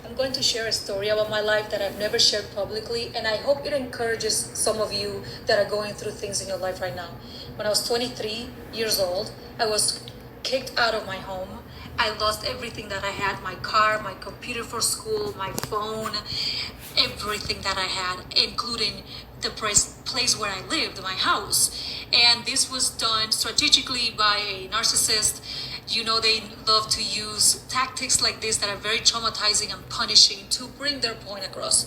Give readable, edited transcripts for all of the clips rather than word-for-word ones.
I'm going to share a story about my life that I've never shared publicly, and I hope it encourages some of you that are going through things in your life right now. When I was 23 years old, I was kicked out of my home. I lost everything that I had, my car, my computer for school, my phone, everything that I had, including the place where I lived, my house. And this was done strategically by a narcissist. You know, they love to use tactics like this that are very traumatizing and punishing to bring their point across.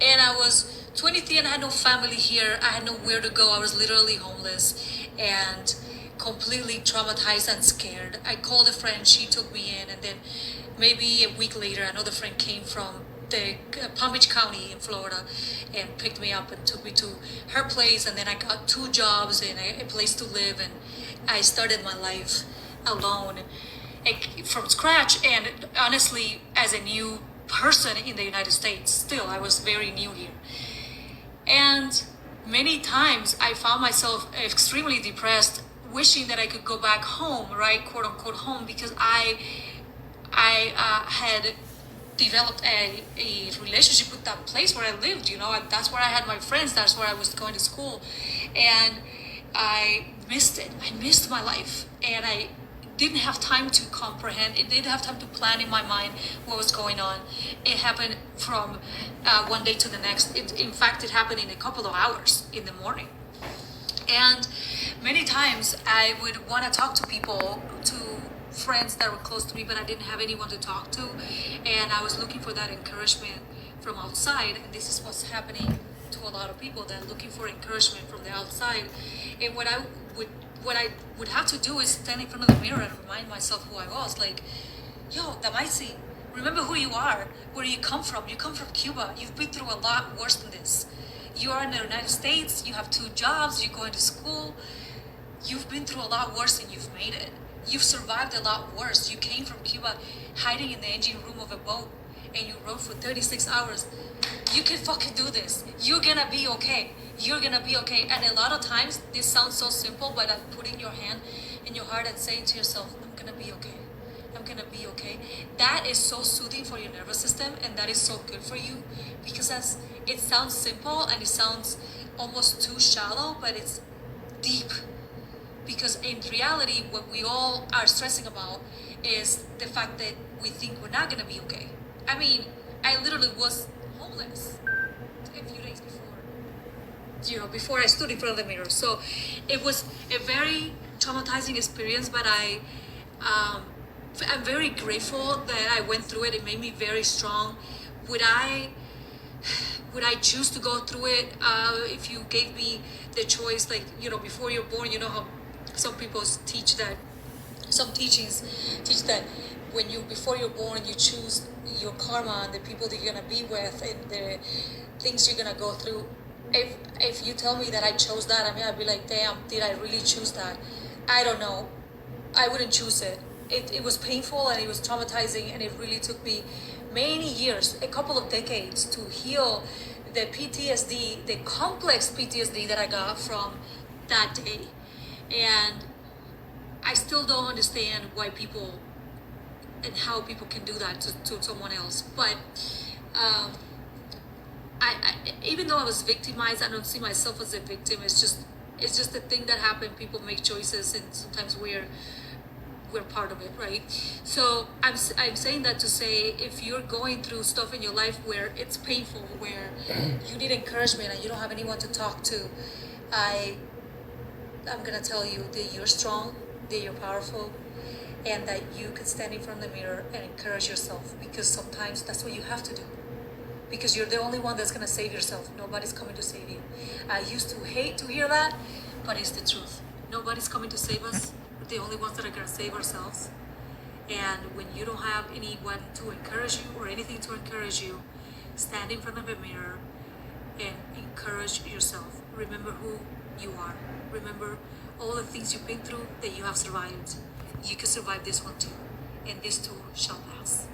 And I was 23 and I had no family here. I had nowhere to go. I was literally homeless and completely traumatized and scared. I called a friend, she took me in, and then maybe a week later, another friend came from the Palm Beach County in Florida and picked me up and took me to her place, and then I got 2 jobs and a place to live, and I started my life alone from scratch. And honestly, as a new person in the United States, still I was very new here, and many times I found myself extremely depressed, wishing that I could go back home, right, quote unquote home, because I had developed a relationship with that place where I lived. You know, that's where I had my friends, that's where I was going to school, and I missed it. I missed my life, and I didn't have time to comprehend. It didn't have time to plan in my mind what was going on. It happened from one day to the next. In fact, it happened in a couple of hours in the morning. And many times I would want to talk to people, to friends that were close to me, but I didn't have anyone to talk to. And I was looking for that encouragement from outside. And this is what's happening to a lot of people that are looking for encouragement from the outside. And what I would have to do is stand in front of the mirror and remind myself who I was. Like, yo, Damaysi, remember who you are, where you come from. You come from Cuba. You've been through a lot worse than this. You are in the United States. You have 2 jobs. You're going to school. You've been through a lot worse and you've made it. You've survived a lot worse. You came from Cuba hiding in the engine room of a boat and you rode for 36 hours. You can fucking do this. You're gonna be okay. You're gonna be okay. And a lot of times, this sounds so simple, but putting your hand in your heart and saying to yourself, I'm gonna be okay. I'm gonna be okay. That is so soothing for your nervous system, and that is so good for you, because it sounds simple and it sounds almost too shallow, but it's deep. Because in reality, what we all are stressing about is the fact that we think we're not gonna be okay. I mean, I literally was homeless a few days before I stood in front of the mirror. So it was a very traumatizing experience, but I'm very grateful that I went through it. It made me very strong. Would I choose to go through it if you gave me the choice? Like, before you're born, you know how some people teach that, some teachings teach that before you're born, you choose your karma and the people that you're gonna be with and the things you're gonna go through. If you tell me that I chose that, I mean, I'd be like, damn, did I really choose that? I don't know. I wouldn't choose it. It was painful and it was traumatizing, and it really took me many years, a couple of decades, to heal the PTSD, the complex PTSD that I got from that day. And I still don't understand why people and how people can do that to someone else. But I even though I was victimized, I don't see myself as a victim. It's just a thing that happened. People make choices, and sometimes we're part of it, right? So I'm saying that to say, if you're going through stuff in your life where it's painful, where you need encouragement and you don't have anyone to talk to, I'm gonna tell you that you're strong, that you're powerful, and that you can stand in front of the mirror and encourage yourself, because sometimes that's what you have to do. Because you're the only one that's gonna save yourself. Nobody's coming to save you. I used to hate to hear that, but it's the truth. Nobody's coming to save us. We're the only ones that are gonna save ourselves. And when you don't have anyone to encourage you or anything to encourage you, stand in front of a mirror and encourage yourself. Remember who you are. Remember all the things you've been through, that you have survived. You can survive this one too, and this too shall pass.